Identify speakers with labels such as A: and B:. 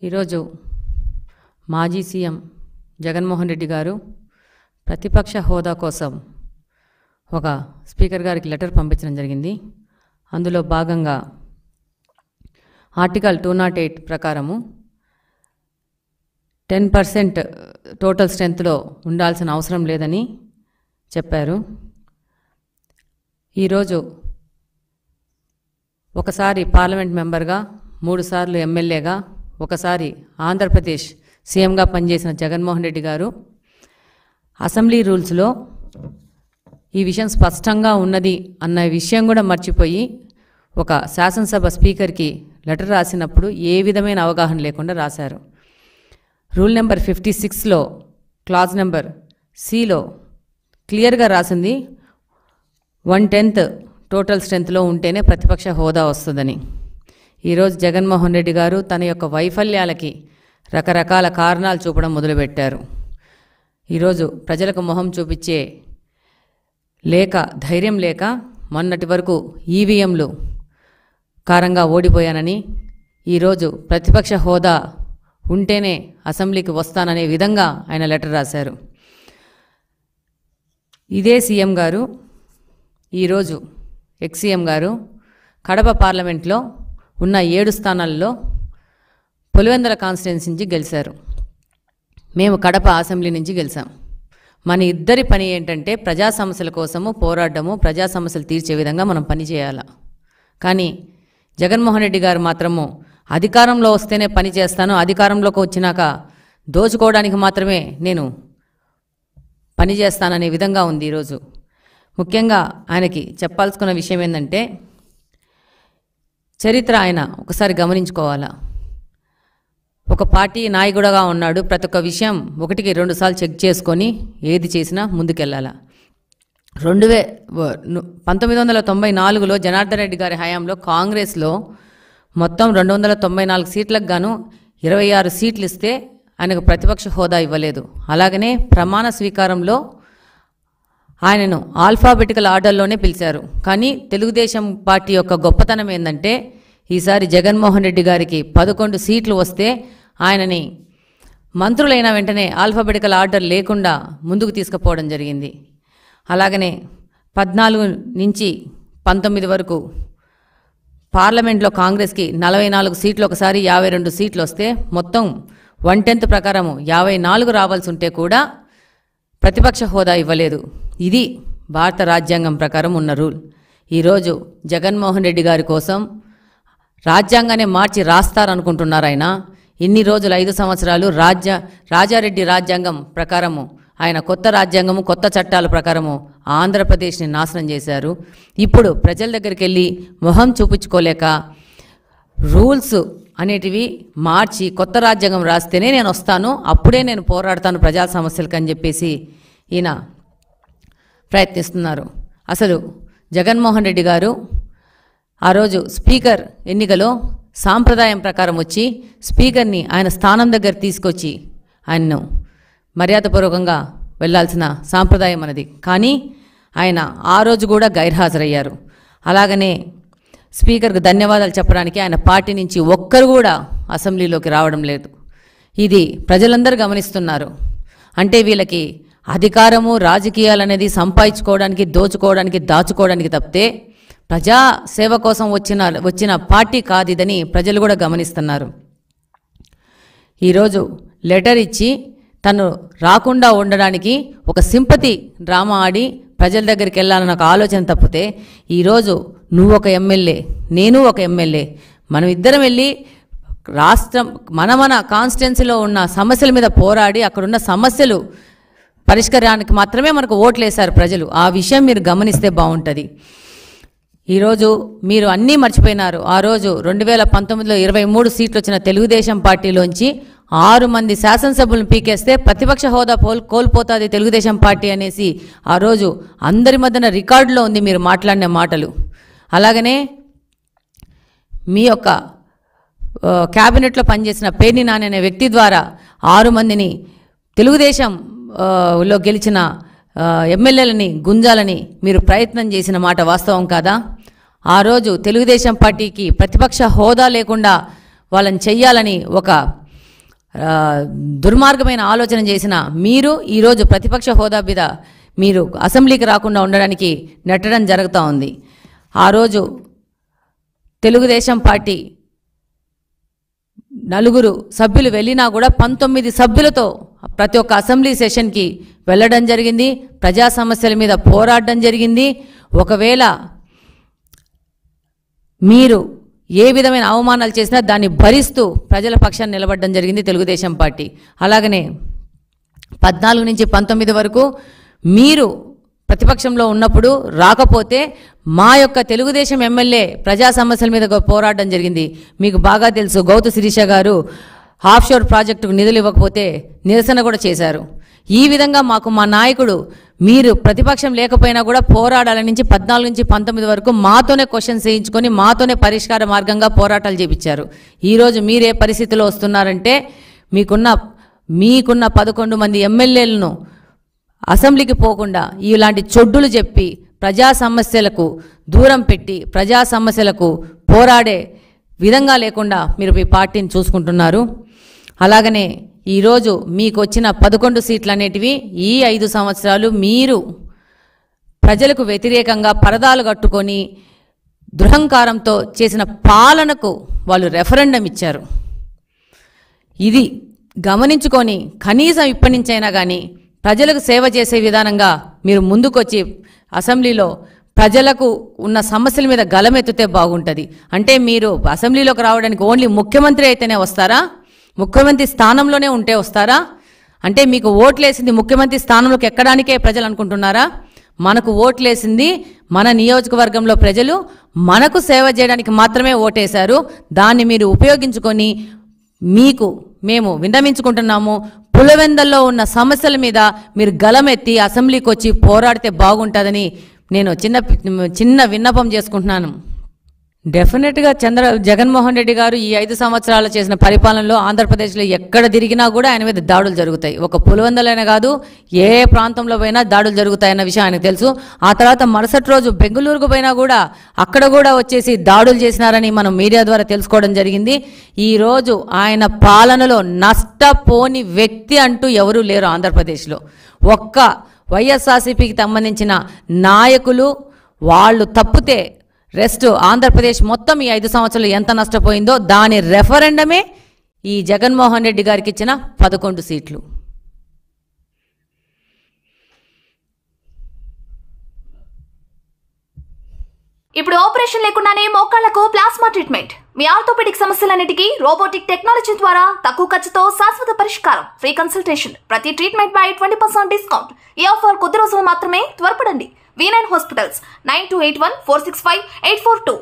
A: ఈరోజు మాజీ సీఎం జగన్మోహన్ రెడ్డి గారు ప్రతిపక్ష హోదా కోసం ఒక స్పీకర్ గారికి లెటర్ పంపించడం జరిగింది. అందులో భాగంగా ఆర్టికల్ 208 ప్రకారము 10% టోటల్ స్ట్రెంత్లో ఉండాల్సిన అవసరం లేదని చెప్పారు. ఈరోజు ఒకసారి పార్లమెంట్ మెంబర్గా, 3 సార్లు ఎమ్మెల్యేగా, ఒకసారి ఆంధ్రప్రదేశ్ సీఎంగా పనిచేసిన జగన్మోహన్ రెడ్డి గారు అసెంబ్లీ రూల్స్లో ఈ విషయం స్పష్టంగా ఉన్నది అన్న విషయం కూడా మర్చిపోయి ఒక శాసనసభ స్పీకర్కి లెటర్ రాసినప్పుడు ఏ విధమైన అవగాహన లేకుండా రాశారు. రూల్ నెంబర్ 56లో క్లాజ్ నెంబర్ సిలో క్లియర్గా రాసింది 1/10 టోటల్ స్ట్రెంత్లో ఉంటేనే ప్రతిపక్ష హోదా వస్తుందని. ఈరోజు జగన్మోహన్ రెడ్డి గారు తన యొక్క వైఫల్యాలకి రకరకాల కారణాలు చూపడం మొదలుపెట్టారు. ఈరోజు ప్రజలకు మొహం చూపించే లేక, ధైర్యం లేక మొన్నటి వరకు ఈవీఎంలు కారంగా ఓడిపోయానని, ఈరోజు ప్రతిపక్ష హోదా ఉంటేనే అసెంబ్లీకి వస్తాననే విధంగా ఆయన లెటర్ రాశారు. ఇదే సీఎం గారు ఈరోజు ఎక్స్-సీఎం గారు కడప పార్లమెంట్లో ఉన్న 7 స్థానాల్లో పులివెందుల కాన్స్టిట్యున్సీ నుంచి గెలిచారు. మేము కడప అసెంబ్లీ నుంచి గెలిచాం. మన ఇద్దరి పని ఏంటంటే ప్రజా సమస్యల కోసము పోరాడము, ప్రజా సమస్యలు తీర్చే విధంగా మనం పని చేయాలి. కానీ జగన్మోహన్ రెడ్డి గారు మాత్రము అధికారంలో వస్తేనే పని చేస్తాను, అధికారంలోకి వచ్చినాక దోచుకోవడానికి మాత్రమే నేను పని చేస్తాననే విధంగా ఉంది. ఈరోజు ముఖ్యంగా ఆయనకి చెప్పాల్సుకున్న విషయం ఏంటంటే, చరిత్ర ఆయన ఒకసారి గమనించుకోవాలా. ఒక పార్టీ నాయకుడుగా ఉన్నాడు, ప్రతి ఒక్క విషయం 1కి 2 సార్లు చెక్ చేసుకొని ఏది చేసినా ముందుకెళ్ళాలా. 1994లో జనార్దన్ రెడ్డి గారి హయాంలో కాంగ్రెస్లో మొత్తం 294 సీట్లకు గాను 26 సీట్లు ఇస్తే ఆయనకు ప్రతిపక్ష హోదా ఇవ్వలేదు. అలాగనే ప్రమాణ స్వీకారంలో ఆయనను ఆల్ఫాబెటికల్ ఆర్డర్లోనే పిలిచారు. కానీ తెలుగుదేశం పార్టీ యొక్క గొప్పతనం ఏంటంటే, ఈసారి జగన్మోహన్ రెడ్డి గారికి 11 సీట్లు వస్తే ఆయనని మంత్రులైన వెంటనే ఆల్ఫాబెటికల్ ఆర్డర్ లేకుండా ముందుకు తీసుకుపోవడం జరిగింది. అలాగనే 14 నుంచి 19 వరకు పార్లమెంట్లో కాంగ్రెస్కి 44 సీట్లు, ఒకసారి 52 సీట్లు వస్తే మొత్తం 1/10 ప్రకారము 54 రావాల్సి ఉంటే కూడా ప్రతిపక్ష హోదా ఇవ్వలేదు. ఇది భారత రాజ్యాంగం ప్రకారం ఉన్న రూల్. ఈరోజు జగన్మోహన్ రెడ్డి గారి కోసం రాజ్యాంగాన్ని మార్చి రాస్తారనుకుంటున్నారు. ఆయన ఇన్ని రోజులు 5 సంవత్సరాలు రాజారెడ్డి రాజ్యాంగం ప్రకారము, ఆయన కొత్త రాజ్యాంగము, కొత్త చట్టాల ప్రకారము ఆంధ్రప్రదేశ్ని నాశనం చేశారు. ఇప్పుడు ప్రజల దగ్గరికి వెళ్ళి మొహం చూపించుకోలేక రూల్స్ అనేటివి మార్చి కొత్త రాజ్యాంగం రాస్తేనే నేను వస్తాను, అప్పుడే నేను పోరాడతాను ప్రజా సమస్యలకు అని చెప్పేసి ఈయన ప్రయత్నిస్తున్నారు. అసలు జగన్మోహన్ రెడ్డి గారు ఆ రోజు స్పీకర్ ఎన్నికలో సాంప్రదాయం ప్రకారం వచ్చి స్పీకర్ని ఆయన స్థానం దగ్గర తీసుకొచ్చి ఆయన్ను మర్యాదపూర్వకంగా వెళ్లాల్సిన సాంప్రదాయం అన్నది. కానీ ఆయన ఆ రోజు కూడా గైర్హాజరయ్యారు. అలాగనే స్పీకర్కు ధన్యవాదాలు చెప్పడానికి ఆయన పార్టీ నుంచి ఒక్కరు కూడా అసెంబ్లీలోకి రావడం లేదు. ఇది ప్రజలందరూ గమనిస్తున్నారు. అంటే వీళ్ళకి అధికారము, రాజకీయాలు అనేది సంపాదించుకోవడానికి, దోచుకోవడానికి, దాచుకోవడానికి తప్పితే ప్రజా సేవ కోసం వచ్చిన పార్టీ కాదు ఇదని ప్రజలు కూడా గమనిస్తున్నారు. ఈరోజు లెటర్ ఇచ్చి తను రాకుండా ఉండడానికి ఒక సింపతి డ్రామా ఆడి ప్రజల దగ్గరికి వెళ్ళాలన్న ఒక ఆలోచన తప్పితే, ఈరోజు నువ్వు ఒక ఎమ్మెల్యే, నేను ఒక ఎమ్మెల్యే, మనం ఇద్దరం వెళ్ళి రాష్ట్రం మన కాన్స్టిట్యున్సీలో ఉన్న సమస్యల మీద పోరాడి అక్కడున్న సమస్యలు పరిష్కారానికి మాత్రమే మనకు ఓట్లు వేశారు ప్రజలు. ఆ విషయం మీరు గమనిస్తే బాగుంటుంది. ఈరోజు మీరు అన్నీ మర్చిపోయినారు. ఆ రోజు 2019లో 23 సీట్లు వచ్చిన తెలుగుదేశం పార్టీలోంచి 6 మంది శాసనసభ్యులను పీకేస్తే ప్రతిపక్ష హోదా కోల్పోతుంది తెలుగుదేశం పార్టీ అనేసి ఆ రోజు అందరి మధ్యన రికార్డులో ఉంది మీరు మాట్లాడిన మాటలు. అలాగనే మీ యొక్క క్యాబినెట్లో పనిచేసిన పేర్ని నాని అనే వ్యక్తి ద్వారా 6 మందిని తెలుగుదేశంలో గెలిచిన ఎమ్మెల్యేలని గుంజాలని మీరు ప్రయత్నం చేసిన మాట వాస్తవం కాదా? ఆ రోజు తెలుగుదేశం పార్టీకి ప్రతిపక్ష హోదా లేకుండా వాళ్ళని చెయ్యాలని ఒక దుర్మార్గమైన ఆలోచన చేసిన మీరు ఈరోజు ప్రతిపక్ష హోదా మీద మీరు అసెంబ్లీకి రాకుండా ఉండడానికి నెట్టడం జరుగుతూ ఉంది. ఆ రోజు తెలుగుదేశం పార్టీ 4 సభ్యులు వెళ్ళినా కూడా 19 సభ్యులతో ప్రతి ఒక్క అసెంబ్లీ సెషన్కి వెళ్ళడం జరిగింది. ప్రజా సమస్యల మీద పోరాడడం జరిగింది. ఒకవేళ మీరు ఏ విధమైన అవమానాలు చేసినా దాన్ని భరిస్తూ ప్రజల పక్షాన్ని నిలబడడం జరిగింది తెలుగుదేశం పార్టీ. అలాగనే 14 నుంచి 19 వరకు మీరు ప్రతిపక్షంలో ఉన్నప్పుడు రాకపోతే మా యొక్క తెలుగుదేశం ఎమ్మెల్యే ప్రజా సమస్యల మీద పోరాడడం జరిగింది. మీకు బాగా తెలుసు, గౌతు శిరీష గారు ఆఫ్షోర్ ప్రాజెక్టుకు నిధులు ఇవ్వకపోతే నిరసన కూడా చేశారు. ఈ విధంగా మాకు మా నాయకుడు మీరు ప్రతిపక్షం లేకపోయినా కూడా పోరాడాల నుంచి 14 నుంచి 19 వరకు మాతోనే క్వశ్చన్స్ వేయించుకొని మాతోనే పరిష్కార మార్గంగా పోరాటాలు చేపించారు. ఈరోజు మీరే పరిస్థితిలో వస్తున్నారంటే మీకున్న 11 మంది ఎమ్మెల్యేలను అసెంబ్లీకి పోకుండా ఇలాంటి చొడ్డులు చెప్పి ప్రజా సమస్యలకు దూరం పెట్టి ప్రజా సమస్యలకు పోరాడే విధంగా లేకుండా మీరు ఈ పార్టీని చూసుకుంటున్నారు. అలాగనే ఈరోజు మీకు వచ్చిన 11 సీట్లు అనేటివి ఈ 5 సంవత్సరాలు మీరు ప్రజలకు వ్యతిరేకంగా పరదాలు కట్టుకొని దురహంకారంతో చేసిన పాలనకు వాళ్ళు రెఫరెండం ఇచ్చారు. ఇది గమనించుకొని కనీసం ఇప్పటి నుంచైనా కానీ ప్రజలకు సేవ చేసే విధానంగా మీరు ముందుకొచ్చి అసెంబ్లీలో ప్రజలకు ఉన్న సమస్యల మీద గలమెత్తితే బాగుంటుంది. అంటే మీరు అసెంబ్లీలోకి రావడానికి ఓన్లీ ముఖ్యమంత్రి అయితేనే వస్తారా? ముఖ్యమంత్రి స్థానంలోనే ఉంటే వస్తారా? అంటే మీకు ఓట్లేసింది ముఖ్యమంత్రి స్థానంలోకి ఎక్కడానికే ప్రజలు అనుకుంటున్నారా? మనకు ఓట్లేసింది మన నియోజకవర్గంలో ప్రజలు మనకు సేవ చేయడానికి మాత్రమే ఓటేశారు. దాన్ని మీరు ఉపయోగించుకొని మేము విన్నవించుకుంటున్నాము. పులివెందుల్లో ఉన్న సమస్యల మీద మీరు గలమెత్తి అసెంబ్లీకి వచ్చి పోరాడితే బాగుంటుందని నేను చిన్న విన్నపం చేసుకుంటున్నాను. డెఫినెట్గా జగన్మోహన్ రెడ్డి గారు ఈ 5 సంవత్సరాలు చేసిన పరిపాలనలో ఆంధ్రప్రదేశ్లో ఎక్కడ తిరిగినా కూడా ఆయన మీద దాడులు జరుగుతాయి. ఒక పులివెందులైనా కాదు, ఏ ప్రాంతంలో పోయినా దాడులు జరుగుతాయన్న విషయం ఆయనకు తెలుసు. ఆ తర్వాత మరుసటి రోజు బెంగళూరుకు పోయినా కూడా అక్కడ కూడా వచ్చేసి దాడులు చేసినారని మనం మీడియా ద్వారా తెలుసుకోవడం జరిగింది. ఈరోజు ఆయన పాలనలో నష్టపోని వ్యక్తి అంటూ ఎవరూ లేరు ఆంధ్రప్రదేశ్లో. ఒక్క వైఎస్ఆర్సీపీకి సంబంధించిన నాయకులు వాళ్ళు తప్పితే రెస్ట్ ఆంధ్రప్రదేశ్ మొత్తం ఈ 5 సంవత్సరాలు ఎంత నష్టపోయిందో దాని రెఫరెండమే ఈ జగన్మోహన్ రెడ్డి గారికి ఇచ్చిన 11 సీట్లు.
B: ఇప్పుడు ఆపరేషన్ లేకుండానే మోకాళ్లకు ప్లాస్మా ట్రీట్మెంట్. మీ ఆర్థోపెడిక్ సమస్యలన్నిటికీ రోబోటిక్ టెక్నాలజీ ద్వారా తక్కువ ఖర్చుతో శాశ్వత పరిష్కారం. Free consultation. ప్రతి ట్రీట్మెంట్ పై 20% డిస్కౌంట్. ఈ ఆఫర్ కొద్ది రోజులు మాత్రమే. త్వరపడండి. V9 hospitals 9281465842